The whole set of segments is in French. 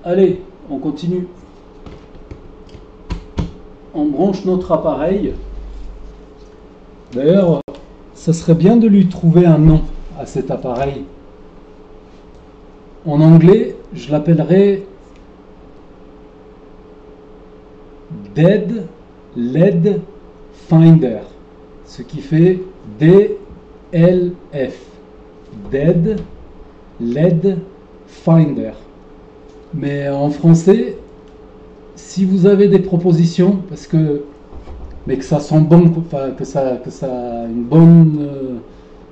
Allez, on continue. On branche notre appareil. D'ailleurs, ça serait bien de lui trouver un nom à cet appareil. En anglais, je l'appellerai Dead LED Finder, ce qui fait DLF, Dead LED Finder. Mais en français, si vous avez des propositions, mais que ça sent bon, que ça a une bonne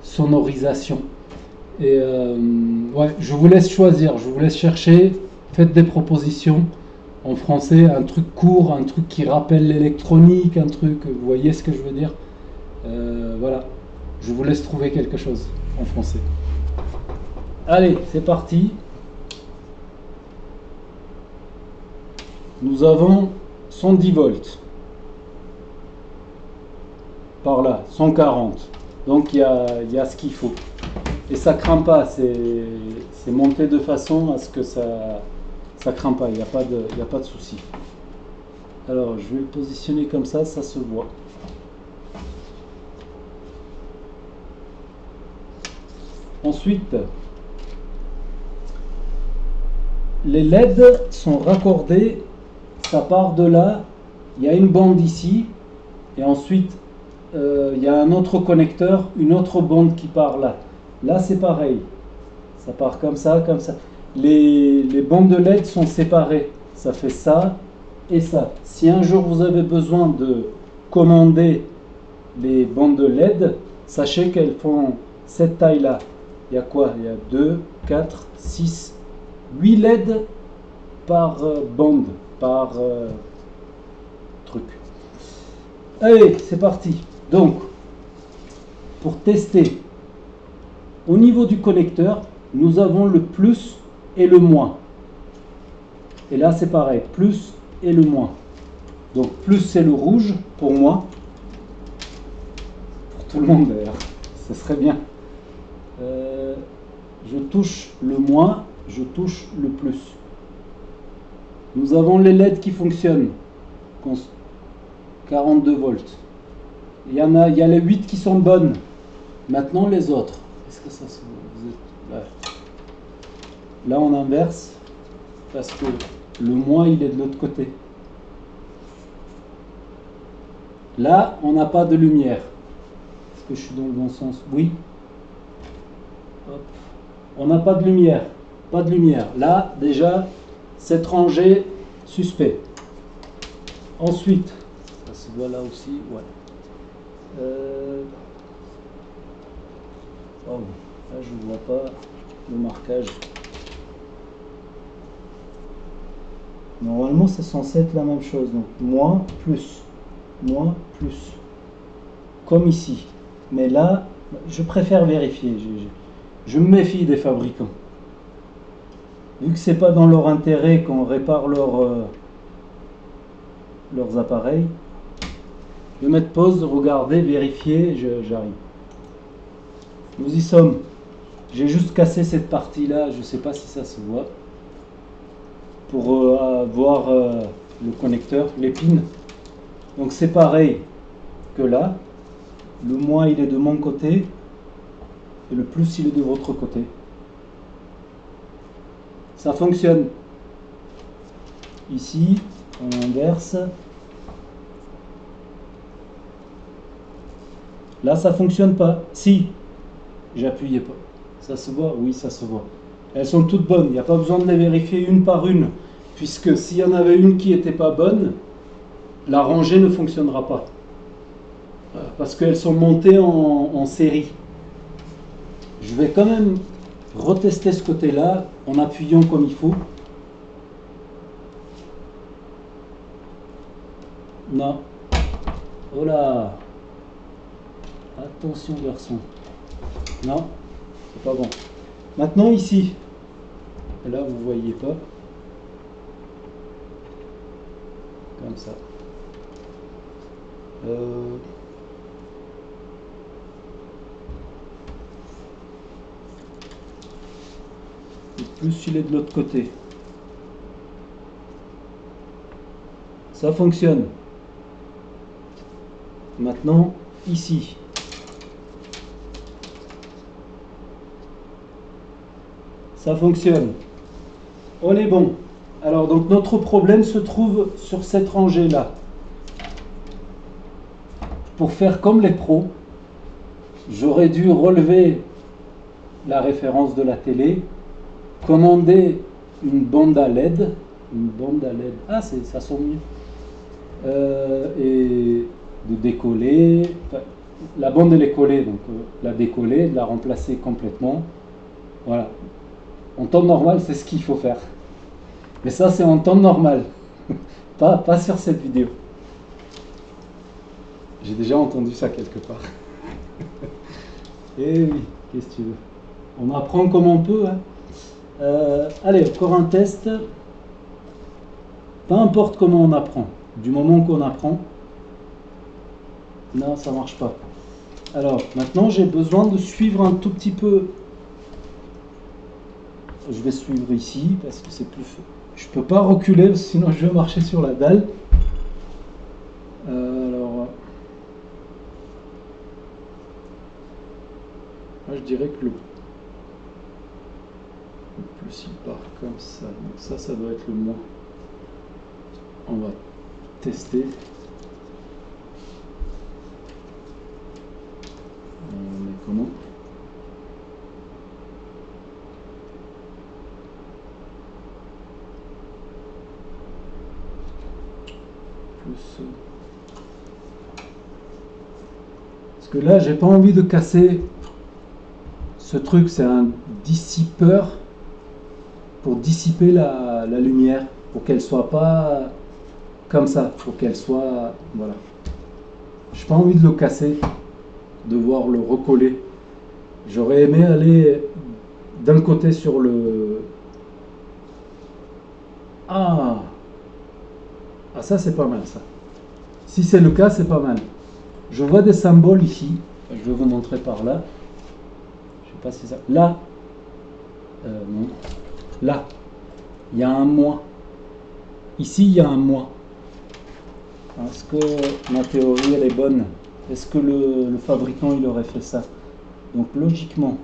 sonorisation. Et ouais, je vous laisse choisir, je vous laisse chercher, faites des propositions. En français, un truc court, un truc qui rappelle l'électronique, un truc, vous voyez ce que je veux dire? Voilà, je vous laisse trouver quelque chose en français. Allez, c'est parti. Nous avons 110 volts. Par là, 140. Donc il y a ce qu'il faut. Et ça craint pas, c'est monté de façon à ce que ça craint pas, il n'y a pas de souci. Alors je vais le positionner comme ça se voit. Ensuite, les LED sont raccordés, ça part de là, il y a une bande ici, et ensuite il y a un autre connecteur, une autre bande qui part là. Là c'est pareil, ça part comme ça, comme ça. Les bandes de LED sont séparées, ça fait ça et ça. Si un jour vous avez besoin de commander les bandes de LED, sachez qu'elles font cette taille-là. Il y a quoi? Il y a 2, 4, 6, 8 LED par bande, par truc. Allez, c'est parti. Donc, pour tester, au niveau du connecteur, nous avons le plus et le moins. Et là, c'est pareil, plus et le moins. Donc, plus c'est le rouge pour moi. Pour tout le monde d'ailleurs, ce serait bien. Je touche le moins, je touche le plus. Nous avons les LED qui fonctionnent. 42 volts. Il y a les 8 qui sont bonnes. Maintenant les autres. Est-ce que ça se voit? Là on inverse parce que le moins il est de l'autre côté. Là on n'a pas de lumière. Est-ce que je suis dans le bon sens? Oui. Hop. On n'a pas de lumière. Pas de lumière. Là déjà cette rangée suspect. Ensuite, ça se voit là aussi. Ouais. Oh, là je ne vois pas le marquage. Normalement c'est censé être la même chose, donc moins plus, comme ici. Mais là je préfère vérifier, je me méfie des fabricants, vu que c'est pas dans leur intérêt qu'on répare leurs appareils. Je vais mettre pause, regarder, vérifier, j'arrive. Nous y sommes. J'ai juste cassé cette partie là, je ne sais pas si ça se voit, pour voir le connecteur, les pins. Donc c'est pareil que là, le moins il est de mon côté et le plus il est de votre côté. Ça fonctionne. Ici, on inverse. Là, ça fonctionne pas. Si, j'appuyais pas. Ça se voit? Oui, ça se voit. Elles sont toutes bonnes. Il n'y a pas besoin de les vérifier une par une. Puisque s'il y en avait une qui n'était pas bonne, la rangée ne fonctionnera pas. Parce qu'elles sont montées en série. Je vais quand même retester ce côté-là en appuyant comme il faut. Non. Oh là! Attention garçon. Non, c'est pas bon. Maintenant ici. Et là vous voyez pas. Comme ça. Et plus il est de l'autre côté. Ça fonctionne. Maintenant, ici. Ça fonctionne. On est bon. Alors, donc notre problème se trouve sur cette rangée-là. Pour faire comme les pros, j'aurais dû relever la référence de la télé, commander une bande à LED, ah ça sonne mieux, et de décoller, enfin, la bande elle est collée, donc la décoller, la remplacer complètement, voilà. En temps normal c'est ce qu'il faut faire, mais ça c'est en temps normal, pas sur cette vidéo. J'ai déjà entendu ça quelque part. Eh oui, qu'est-ce que tu veux. On apprend comme on peut. Hein. Allez, encore un test. Peu importe comment on apprend. Du moment qu'on apprend. Non, ça marche pas. Alors, maintenant, j'ai besoin de suivre un tout petit peu. Je vais suivre ici parce que c'est plus... Je peux pas reculer sinon je vais marcher sur la dalle. Alors... Moi, je dirais que le plus il part comme ça. Donc ça doit être le moins. On va tester. On met comment? Plus. Parce que là, j'ai pas envie de casser. Ce truc, c'est un dissipeur pour dissiper la lumière, pour qu'elle soit pas comme ça, pour qu'elle soit... Voilà. J'ai pas envie de le casser, devoir le recoller. J'aurais aimé aller d'un côté sur le... Ah, ça c'est pas mal ça. Si c'est le cas, c'est pas mal. Je vois des symboles ici. Je vais vous montrer par là. Je sais pas si ça... Là. Non. Là. Il y a un moins. Ici, il y a un moins. Est-ce que ma théorie, elle est bonne? Est-ce que le fabricant, il aurait fait ça? Donc, logiquement,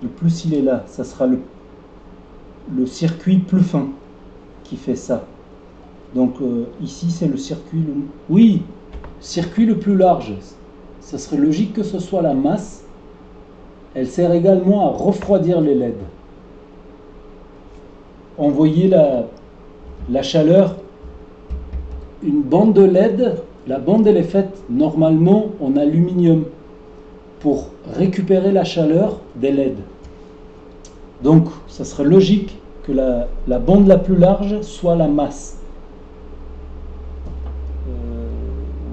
le plus il est là, ça sera le circuit plus fin qui fait ça. Donc, ici, c'est le circuit... Oui, circuit le plus large. Ça serait logique que ce soit la masse. Elle sert également à refroidir les LED. Envoyer la chaleur. Une bande de LED, la bande elle est faite normalement en aluminium pour récupérer la chaleur des LED. Donc ça serait logique que la bande la plus large soit la masse.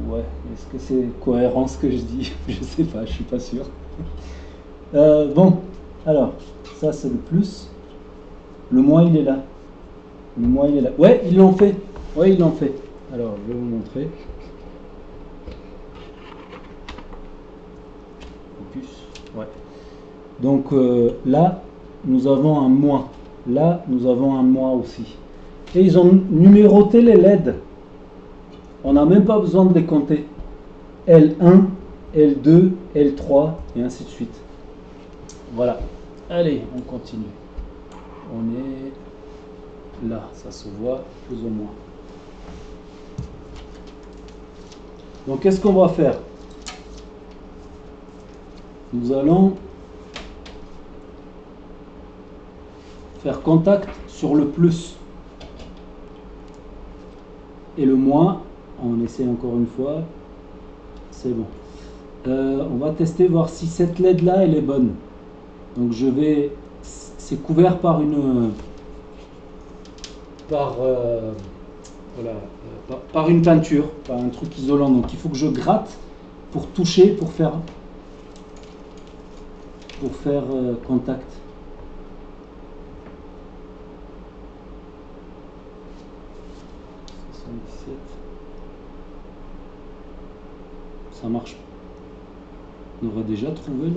Ouais, est-ce que c'est cohérent ce que je dis? Je sais pas, je suis pas sûr. Bon, alors, ça c'est le plus. Le moins il est là. Le moins il est là. Ouais, ils l'ont fait. Ouais, ils l'ont fait. Alors, je vais vous montrer. Focus. Ouais. Donc là, nous avons un moins. Là, nous avons un moins aussi. Et ils ont numéroté les LED. On n'a même pas besoin de les compter. L1, L2, L3, et ainsi de suite. Voilà. Allez, on continue. On est là, ça se voit plus ou moins. Donc, qu'est-ce qu'on va faire? Nous allons faire contact sur le plus et le moins. On essaie encore une fois. C'est bon. On va tester, voir si cette LED là elle est bonne. Donc je vais, c'est couvert par une par une peinture, par un truc isolant. Donc il faut que je gratte pour toucher, pour faire contact. Ça marche. On aurait déjà trouvé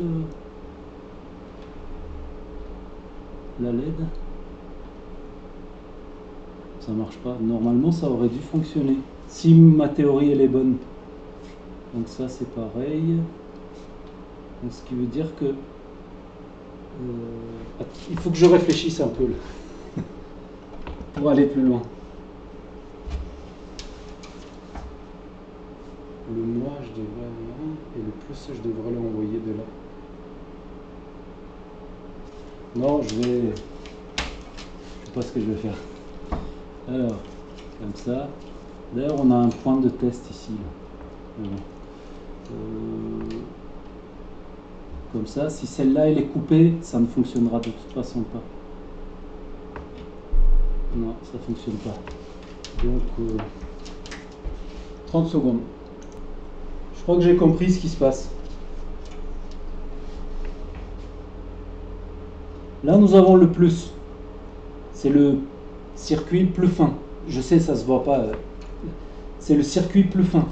la LED. Ça marche pas. Normalement, ça aurait dû fonctionner. si ma théorie elle est bonne. Donc ça c'est pareil. Donc, ce qui veut dire que il faut que je réfléchisse un peu là, pour aller plus loin. Le moins je devrais aller là et le plus je devrais l'envoyer de là. Non, je sais pas ce que je vais faire. Alors, comme ça. D'ailleurs, on a un point de test ici. Là. Comme ça, si celle-là elle est coupée, ça ne fonctionnera de toute façon pas. Non, ça ne fonctionne pas. Donc, 30 secondes. Je crois que j'ai compris ce qui se passe. Là, nous avons le plus. C'est le circuit plus fin. Je sais, ça se voit pas. C'est le circuit plus fin.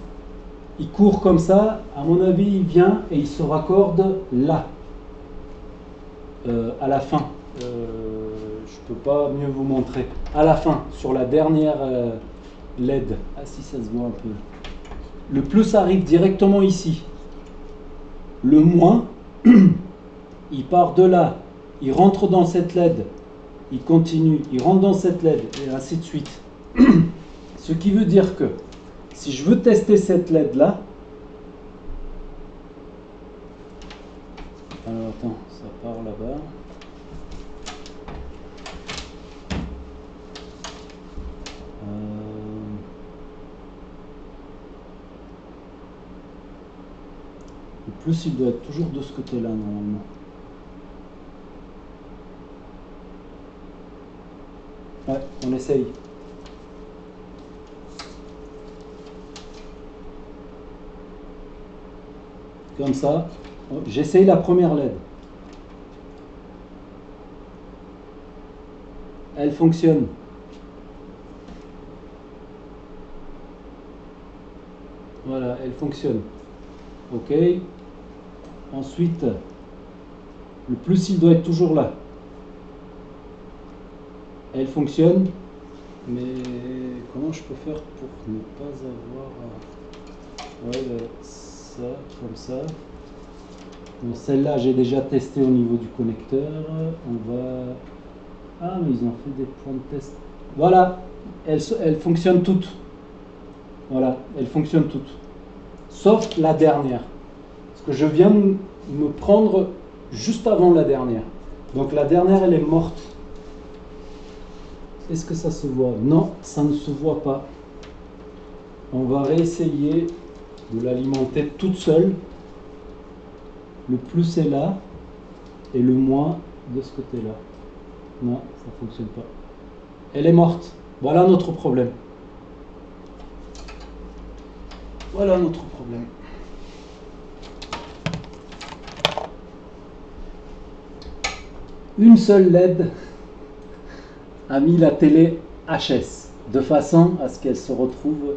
Il court comme ça. À mon avis, il vient et il se raccorde là. À la fin. Je peux pas mieux vous montrer. À la fin, sur la dernière LED. Ah si, ça se voit un peu. Le plus arrive directement ici. Le moins, il part de là. Il rentre dans cette LED. Il continue. Il rentre dans cette LED. Et ainsi de suite. Ce qui veut dire que si je veux tester cette LED là. Alors attends, ça part là-bas. Le plus il doit être toujours de ce côté-là normalement. Ouais, on essaye. Comme ça. J'essaye la première LED. Elle fonctionne. Voilà, elle fonctionne. Ok. Ensuite, le plus il doit être toujours là. Elle fonctionne. Mais comment je peux faire pour ne pas avoir... Ouais, ça, comme ça. Bon, celle-là, j'ai déjà testé au niveau du connecteur. On va... Ah, mais ils ont fait des points de test. Voilà, elles fonctionnent toutes. Voilà, elles fonctionnent toutes. Sauf la dernière. Parce que je viens de me prendre juste avant la dernière. Donc la dernière, elle est morte. Est-ce que ça se voit? Non, ça ne se voit pas. On va réessayer de l'alimenter toute seule. Le plus est là et le moins de ce côté-là. Non, ça ne fonctionne pas. Elle est morte. Voilà notre problème. Voilà notre problème. Une seule LED a mis la télé HS de façon à ce qu'elle se retrouve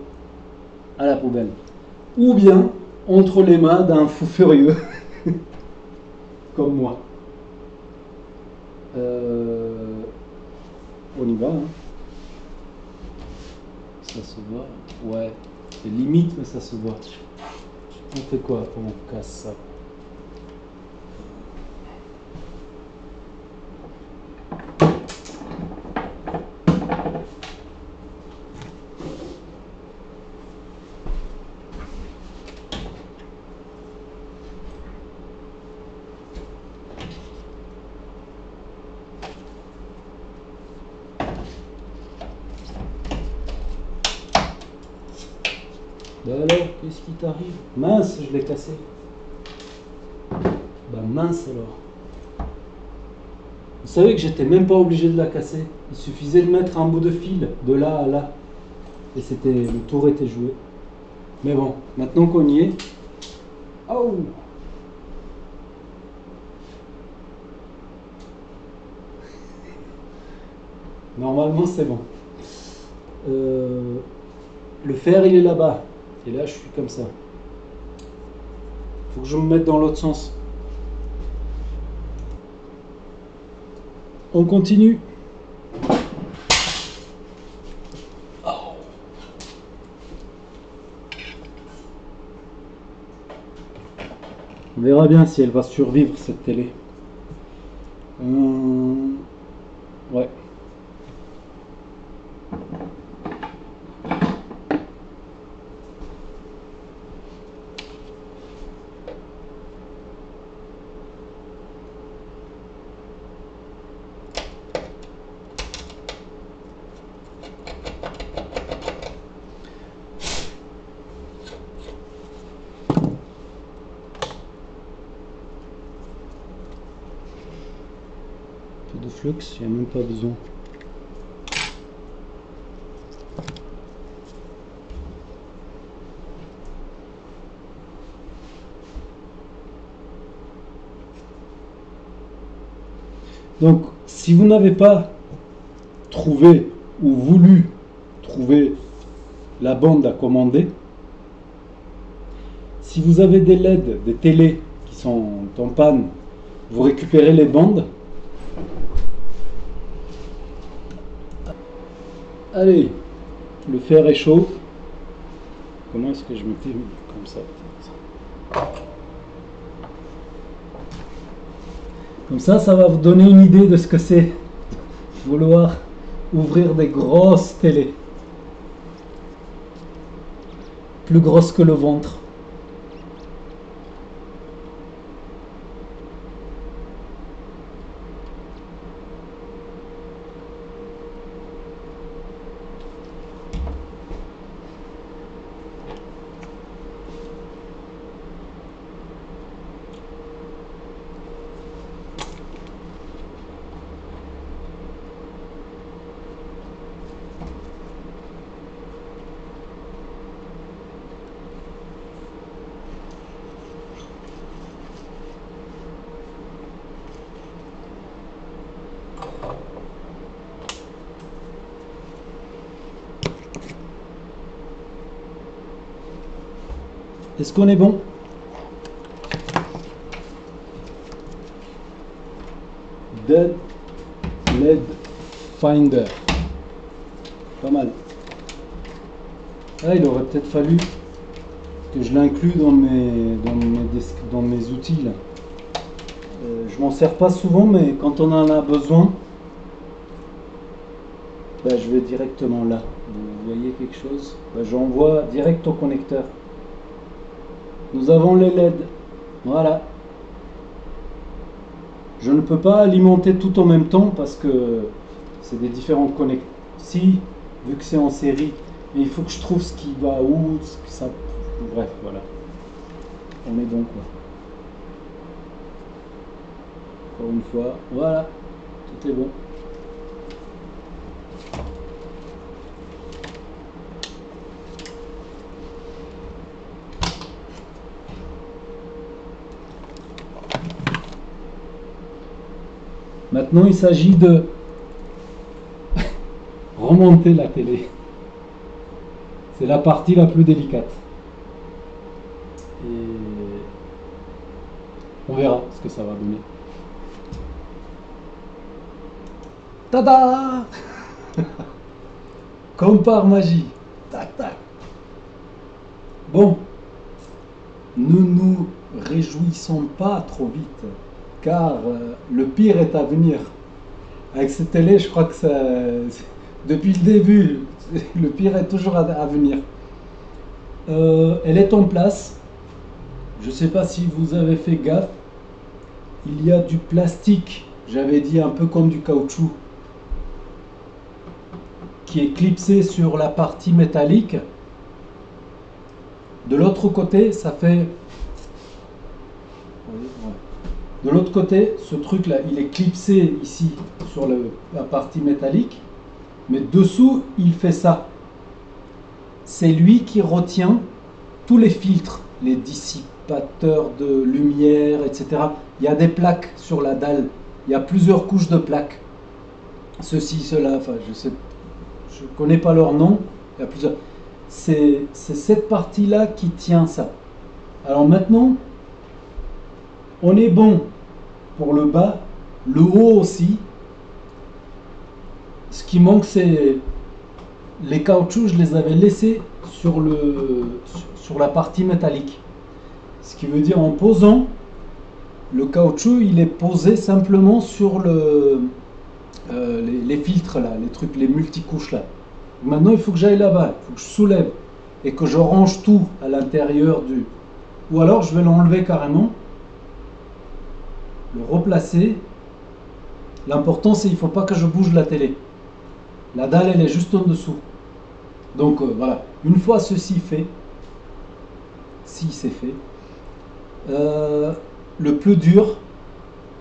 à la poubelle. Ou bien entre les mains d'un fou furieux comme moi. On y va. Hein. Ça se voit. Ouais. C'est limite, mais ça se voit. On fait quoi? On casse ça. Bah alors, qu'est-ce qui t'arrive? Mince, je l'ai cassé. Bah mince alors. Vous savez que j'étais même pas obligé de la casser. Il suffisait de mettre un bout de fil de là à là. Et c'était, le tour était joué. Mais bon, maintenant qu'on y est. Oh! Normalement c'est bon. Le fer il est là-bas. Et là je suis comme ça. Faut que je me mette dans l'autre sens. On continue. Oh. On verra bien si elle va survivre cette télé. Ouais. De flux, il n'y a même pas besoin. Donc, si vous n'avez pas trouvé ou voulu trouver la bande à commander, si vous avez des LED, des télés qui sont en panne, vous récupérez les bandes. Allez, le fer est chaud. Comment est-ce que je m'étais mis comme ça? Comme ça va vous donner une idée de ce que c'est vouloir ouvrir des grosses télés. Plus grosses que le ventre. Est-ce qu'on est bon? Dead LED Finder. Pas mal. Ah, il aurait peut-être fallu que je l'inclue dans mes outils là. Je m'en sers pas souvent, mais quand on en a besoin, bah, je vais directement là. Vous voyez quelque chose? Bah, j'envoie direct au connecteur. Nous avons les LED. Voilà. Je ne peux pas alimenter tout en même temps parce que c'est des différents connecteurs. Si, vu que c'est en série, mais il faut que je trouve ce qui va où, ce que ça. Bref, voilà. On est bon quoi. Encore une fois, voilà. Tout est bon. Maintenant, il s'agit de remonter la télé. C'est la partie la plus délicate. Et on verra ce que ça va donner. Tada! Comme par magie. Tac, tac. Bon, ne nous réjouissons pas trop vite, car le pire est à venir. Avec cette télé, je crois que ça, depuis le début, le pire est toujours à venir. Elle est en place. Je ne sais pas si vous avez fait gaffe. Il y a du plastique, j'avais dit un peu comme du caoutchouc, qui est clipsé sur la partie métallique. De l'autre côté, ça fait... De l'autre côté, ce truc-là, il est clipsé ici sur la partie métallique, mais dessous, il fait ça. C'est lui qui retient tous les filtres, les dissipateurs de lumière, etc. Il y a des plaques sur la dalle, il y a plusieurs couches de plaques. Ceci, cela, enfin, je ne connais pas leur nom, il y a plusieurs. C'est cette partie-là qui tient ça. Alors maintenant, on est bon pour le bas, le haut aussi. Ce qui manque, c'est les caoutchoucs, je les avais laissés sur la partie métallique. Ce qui veut dire en posant, le caoutchouc, il est posé simplement sur les filtres là, les trucs, les multicouches là. Maintenant, il faut que j'aille là-bas, il faut que je soulève et que je range tout à l'intérieur du... Ou alors, je vais l'enlever carrément, le replacer. L'important, c'est qu'il ne faut pas que je bouge la télé. La dalle, elle est juste en dessous. Donc, voilà. Une fois ceci fait, si c'est fait, le plus dur,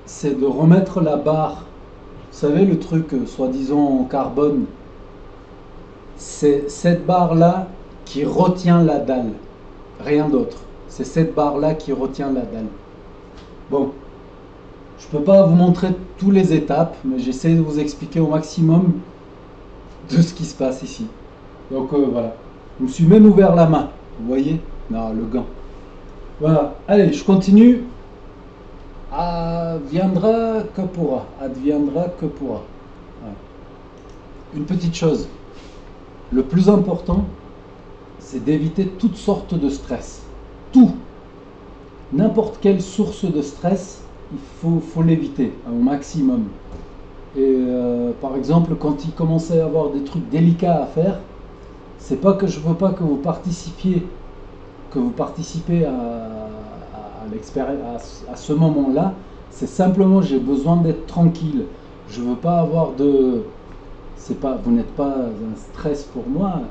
c'est de remettre la barre. Vous savez, le truc, soi-disant en carbone, c'est cette barre-là qui retient la dalle. Rien d'autre. C'est cette barre-là qui retient la dalle. Bon, je ne peux pas vous montrer toutes les étapes, mais j'essaie de vous expliquer au maximum de ce qui se passe ici. Donc voilà. Je me suis même ouvert la main. Vous voyez? Non, le gant. Voilà. Allez, je continue. Adviendra que pourra. Adviendra que pourra. Voilà. Une petite chose. Le plus important, c'est d'éviter toutes sortes de stress. Tout. N'importe quelle source de stress, il faut l'éviter au maximum. Et par exemple, quand il commençait à avoir des trucs délicats à faire, c'est pas que je veux pas que vous participez à ce moment-là. C'est simplement j'ai besoin d'être tranquille. Je veux pas avoir de... C'est pas, vous n'êtes pas un stress pour moi,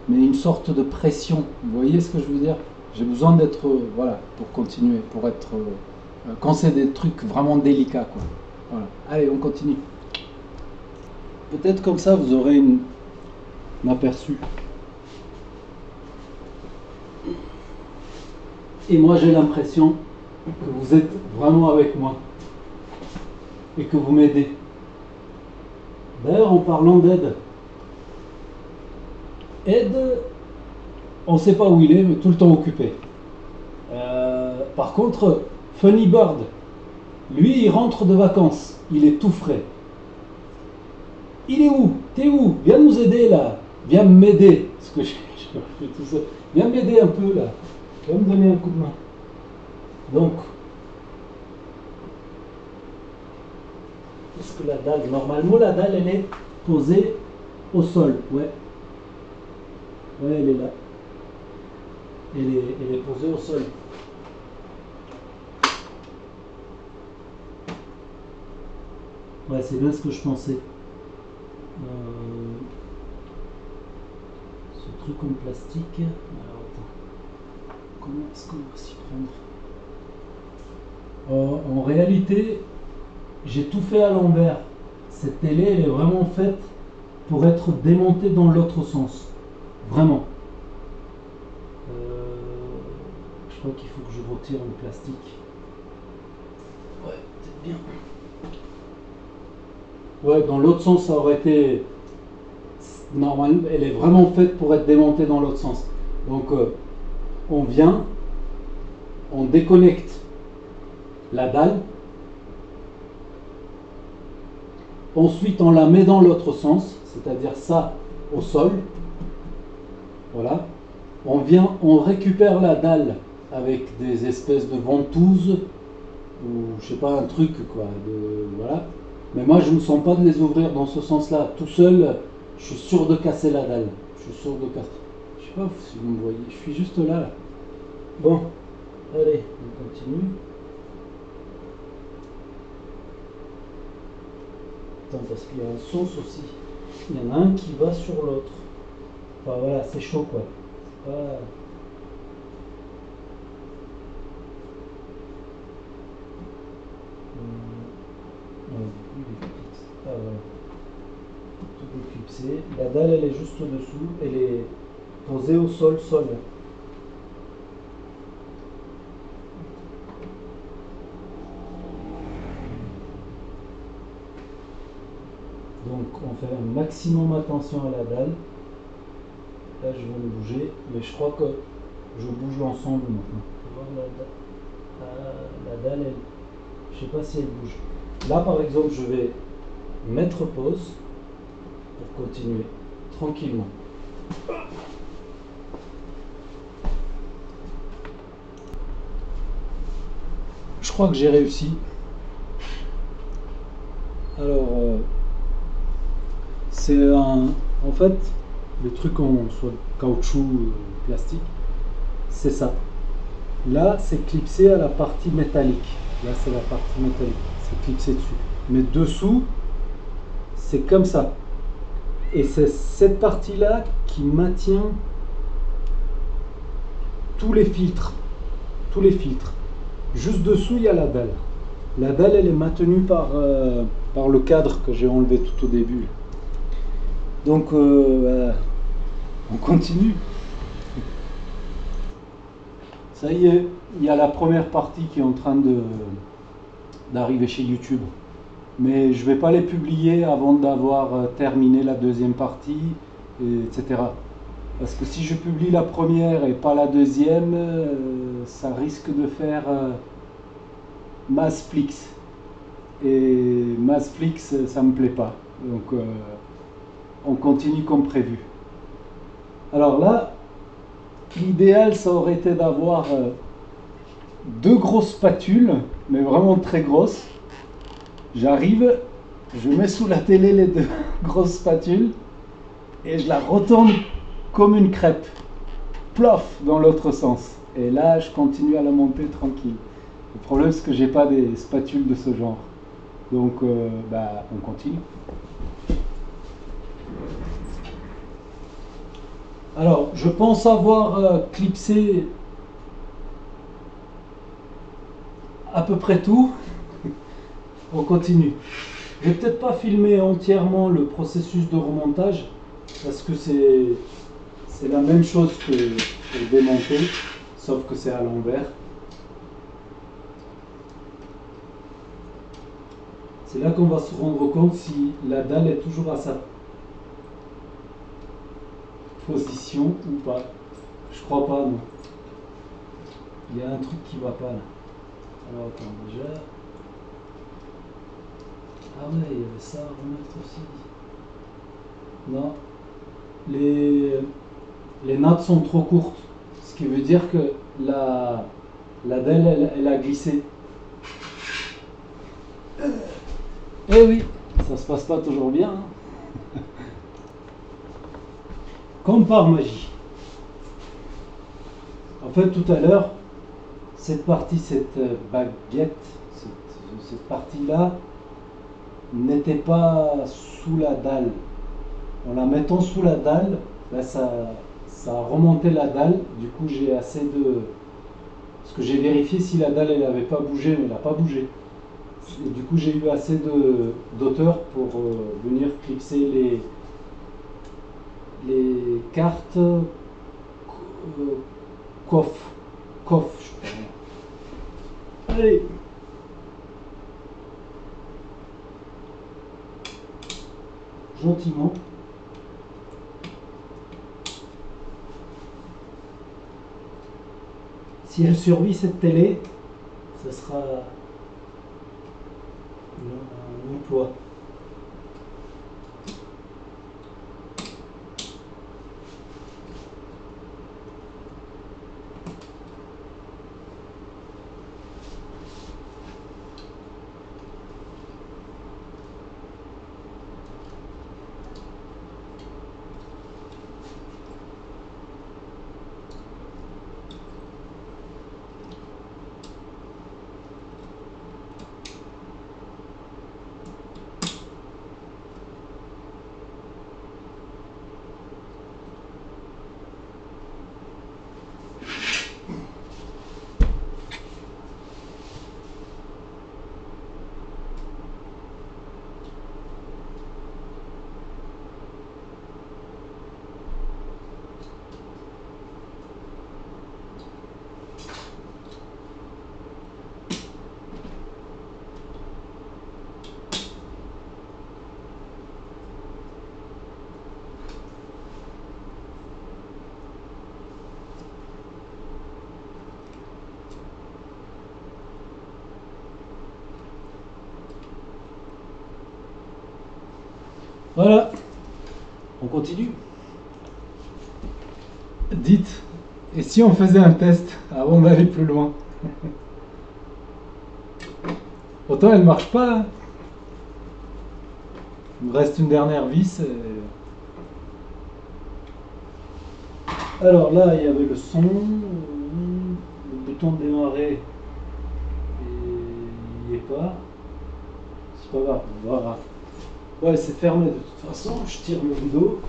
mais une sorte de pression. Vous voyez ce que je veux dire? J'ai besoin d'être, voilà, pour continuer, pour être... quand c'est des trucs vraiment délicats, quoi. Voilà. Allez, on continue. Peut-être comme ça, vous aurez un aperçu. Et moi, j'ai l'impression que vous êtes vraiment avec moi et que vous m'aidez. D'ailleurs, en parlant d'aide, on ne sait pas où il est, mais tout le temps occupé. Par contre, Funny Bird, lui, il rentre de vacances, il est tout frais. Il est où? T'es où? Viens nous aider là, viens m'aider, parce que je fais tout ça. Viens m'aider un peu là, viens me donner un coup de main. Donc, est-ce que la dalle, normalement la dalle elle est posée au sol, ouais. Ouais, elle est là. Elle est posée au sol. Ouais, c'est bien ce que je pensais. Ce truc en plastique. Alors attends. Comment est-ce qu'on va s'y prendre? En réalité, j'ai tout fait à l'envers. Cette télé, elle est vraiment faite pour être démontée dans l'autre sens. Vraiment. Je crois qu'il faut que je retire le plastique. Ouais, peut-être bien. Ouais, dans l'autre sens, ça aurait été... Normalement, elle est vraiment faite pour être démontée dans l'autre sens. Donc, on vient, on déconnecte la dalle. Ensuite, on la met dans l'autre sens, c'est-à-dire ça au sol. Voilà. On vient, on récupère la dalle avec des espèces de ventouses ou je sais pas, un truc quoi. Voilà. Mais moi, je ne me sens pas de les ouvrir dans ce sens-là. Tout seul, je suis sûr de casser la dalle. Je suis sûr de casser. Je sais pas si vous me voyez. Je suis juste là. Bon, allez, on continue. Attends, parce qu'il y a un sens aussi. Il y en a un qui va sur l'autre. Enfin voilà, c'est chaud quoi. C'est pas... Ah, voilà. Tout est clipsé. La dalle elle est juste au-dessous. Elle est posée au sol. Donc on fait un maximum attention à la dalle. Là je vais le bouger, mais je crois que je bouge l'ensemble maintenant. La dalle, elle, je sais pas si elle bouge. Là par exemple je vais mettre pause pour continuer tranquillement. Je crois que j'ai réussi. Alors, c'est un... En fait, le truc en soit caoutchouc, plastique, c'est ça. Là, c'est clipsé à la partie métallique. Là, c'est la partie métallique. C'est clipsé dessus. Mais dessous, c'est comme ça. Et c'est cette partie-là qui maintient tous les filtres. Tous les filtres. Juste dessous, il y a la dalle. La dalle, elle est maintenue par le cadre que j'ai enlevé tout au début. Donc, on continue. Ça y est, il y a la première partie qui est en train d'arriver chez YouTube. Mais je ne vais pas les publier avant d'avoir terminé la deuxième partie, etc. Parce que si je publie la première et pas la deuxième, ça risque de faire Massflix. Et Massflix, ça me plaît pas. Donc on continue comme prévu. Alors là, l'idéal, ça aurait été d'avoir deux grosses spatules, mais vraiment très grosses. J'arrive, je mets sous la télé les deux grosses spatules et je la retourne comme une crêpe. Plof, dans l'autre sens. Et là, je continue à la monter tranquille. Le problème, c'est que j'ai pas des spatules de ce genre. Donc, on continue. Alors, je pense avoir clipsé à peu près tout. On continue. Je vais peut-être pas filmer entièrement le processus de remontage parce que c'est la même chose que le démonter, sauf que c'est à l'envers. C'est là qu'on va se rendre compte si la dalle est toujours à sa position ou pas. Je crois pas, non. Il y a un truc qui va pas là. Alors attends, déjà. Ah ouais, il y avait ça à remettre aussi. Non. Les nattes sont trop courtes. Ce qui veut dire que la dalle, elle a glissé. Eh oui, ça se passe pas toujours bien. Hein. Comme par magie. En fait, tout à l'heure, cette partie, cette baguette, cette partie-là, n'était pas sous la dalle. En la mettant sous la dalle, là, ça a remonté la dalle. Du coup, j'ai assez de... Parce que j'ai vérifié si la dalle, elle n'avait pas bougé, mais elle n'a pas bougé. Et du coup, j'ai eu assez d'auteur pour venir clipser les cartes coffre, je crois. Allez. Gentiment. Si elle survit cette télé, ce sera un emploi. Voilà, on continue. Dites, et si on faisait un test avant d'aller plus loin? Autant elle marche pas. Hein. Il me reste une dernière vis. Alors là, il y avait le son, le bouton de démarrer, et il n'y est pas. C'est pas grave, on verra. Ouais, c'est fermé de toute façon. Je tire le rideau.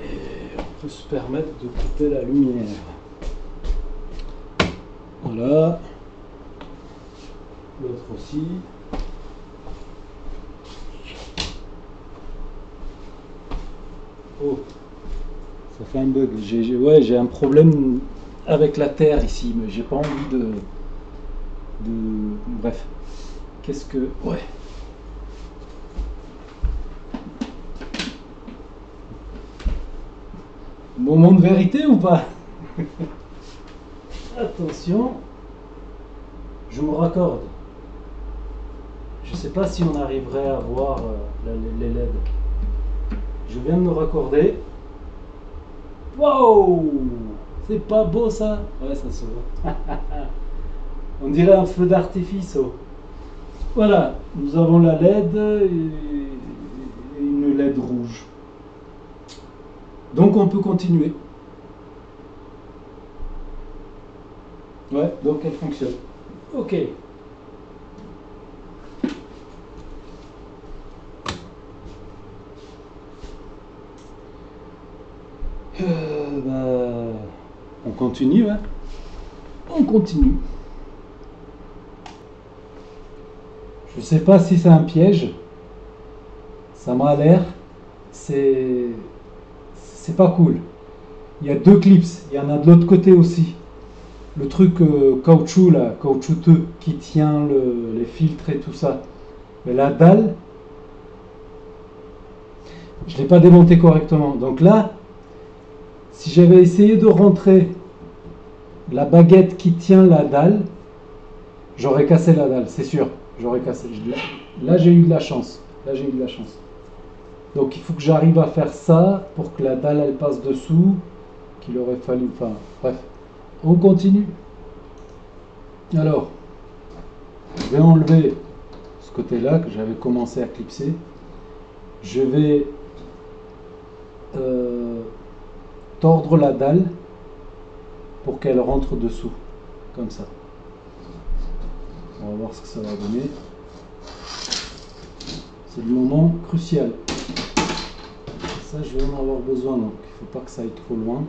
Et on peut se permettre de couper la lumière. Voilà. L'autre aussi. Oh, ça fait un bug. J'ai un problème avec la terre ici, mais j'ai pas envie de... Bref. Qu'est-ce que... Ouais. Moment de vérité ou pas? Attention. Je me raccorde. Je sais pas si on arriverait à voir les LED. Je viens de me raccorder. Wow! C'est pas beau ça? Ouais, ça se voit. On dirait un feu d'artifice. Oh. Voilà, nous avons la LED et une LED rouge. Donc on peut continuer. Ouais, donc elle fonctionne. Ok. On continue, hein? On continue. Je sais pas si c'est un piège. Ça m'a l'air. C'est pas cool. Il y a deux clips. Il y en a de l'autre côté aussi. Le truc caoutchouc là, caoutchouteux qui tient les filtres et tout ça. Mais la dalle, je l'ai pas démonté correctement. Donc là, si j'avais essayé de rentrer la baguette qui tient la dalle, j'aurais cassé la dalle, c'est sûr. J'aurais cassé. Là, j'ai eu de la chance. Là, j'ai eu de la chance. Donc, il faut que j'arrive à faire ça pour que la dalle, elle passe dessous. Qu'il aurait fallu... Enfin, bref. On continue. Alors, je vais enlever ce côté-là que j'avais commencé à clipser. Je vais tordre la dalle pour qu'elle rentre dessous, comme ça. On va voir ce que ça va donner. C'est le moment crucial. Ça, je vais en avoir besoin, donc il ne faut pas que ça aille trop loin.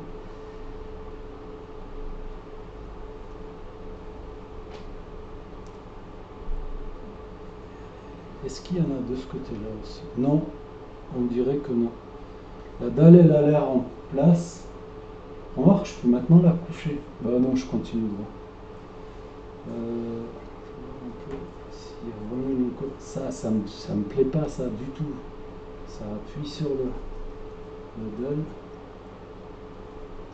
Est-ce qu'il y en a de ce côté-là aussi? Non, on dirait que non. La dalle, elle a l'air en place. On va voir que je peux maintenant la coucher. Bah non, je continue droit. S'il y a vraiment une... Ça me plaît pas, ça, du tout. Ça appuie sur la dalle.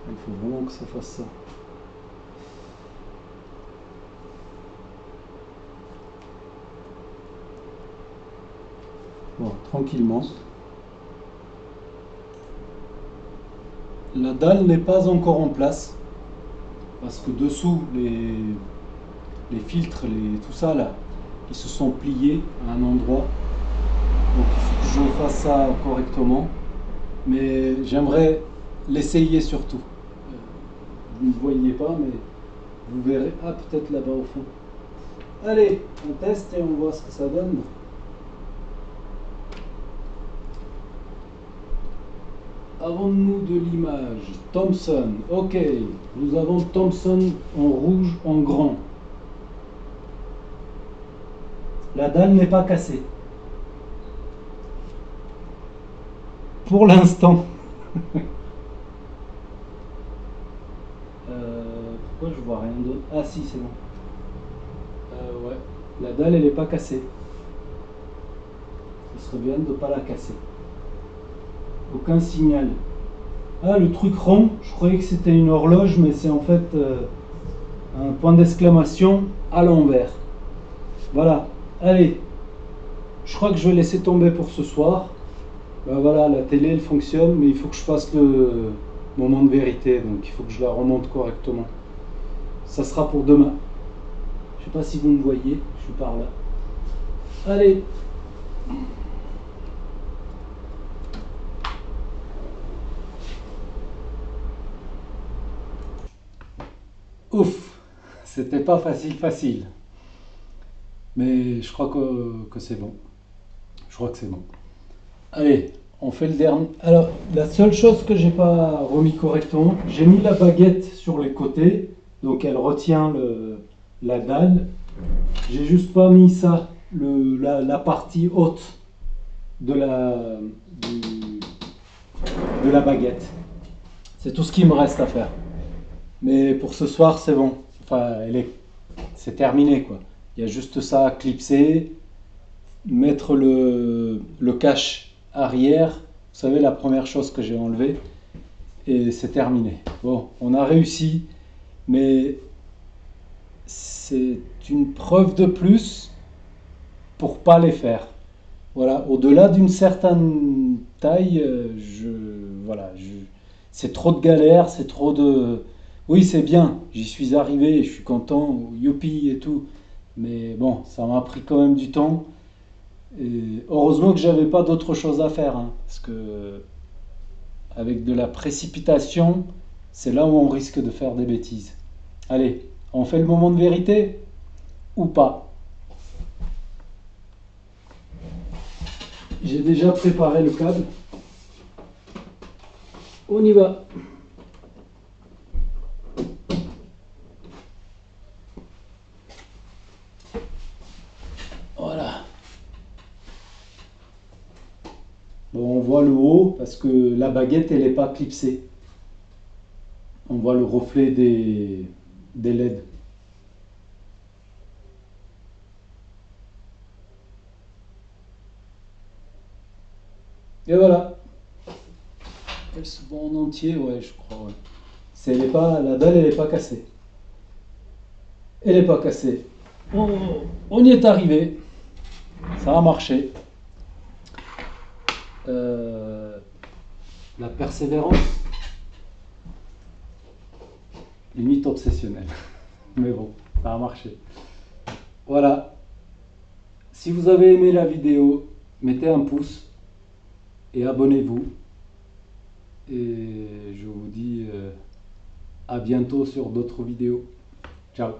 Il faut vraiment que ça fasse ça. Bon, tranquillement. La dalle n'est pas encore en place parce que dessous les filtres, tout ça là, ils se sont pliés à un endroit. Donc il faut que je fasse ça correctement. Mais j'aimerais l'essayer surtout. Vous ne voyez pas, mais vous verrez. Ah, peut-être là-bas au fond. Allez, on teste et on voit ce que ça donne. Avons-nous de l'image? Thomson, ok, nous avons Thomson en rouge, en grand. La dalle n'est pas cassée. Pour l'instant. Pourquoi je vois rien d'autre? Ah si, c'est bon. Ouais, la dalle elle n'est pas cassée. Ce serait bien de ne pas la casser. Aucun signal. Ah, le truc rond, je croyais que c'était une horloge, mais c'est en fait un point d'exclamation à l'envers. Voilà, allez, je crois que je vais laisser tomber pour ce soir. Ben voilà, la télé elle fonctionne, mais il faut que je fasse le moment de vérité, donc il faut que je la remonte correctement. ça sera pour demain. Je sais pas si vous me voyez, je suis par là. Allez. Ouf, c'était pas facile. Mais je crois que c'est bon. Je crois que c'est bon. Allez, on fait le dernier. Alors, la seule chose que j'ai pas remis correctement, j'ai mis la baguette sur les côtés, donc elle retient la dalle. J'ai juste pas mis ça, la partie haute de de la baguette. C'est tout ce qui me reste à faire. Mais pour ce soir, c'est bon. Enfin, c'est terminé quoi. Il y a juste ça à clipser, mettre le cache arrière. Vous savez, la première chose que j'ai enlevée. Et c'est terminé. Bon, on a réussi, mais c'est une preuve de plus pour pas les faire. Voilà, au-delà d'une certaine taille, voilà, c'est trop de galère, c'est trop de... Oui, c'est bien, j'y suis arrivé, je suis content, youpi et tout. Mais bon, ça m'a pris quand même du temps. Et heureusement que j'avais pas d'autre chose à faire, hein, parce que avec de la précipitation, c'est là où on risque de faire des bêtises. Allez, on fait le moment de vérité ou pas? J'ai déjà préparé le câble. On y va. Voilà. Bon, on voit le haut parce que la baguette, elle n'est pas clipsée. On voit le reflet des LED. Et voilà. Elle se voit en entier, ouais, je crois. Ouais. La dalle, elle n'est pas cassée. Elle n'est pas cassée. On y est arrivé. Ça a marché. La persévérance, limite obsessionnelle. Mais bon, ça a marché. Voilà. Si vous avez aimé la vidéo, mettez un pouce et abonnez-vous. Et je vous dis à bientôt sur d'autres vidéos. Ciao.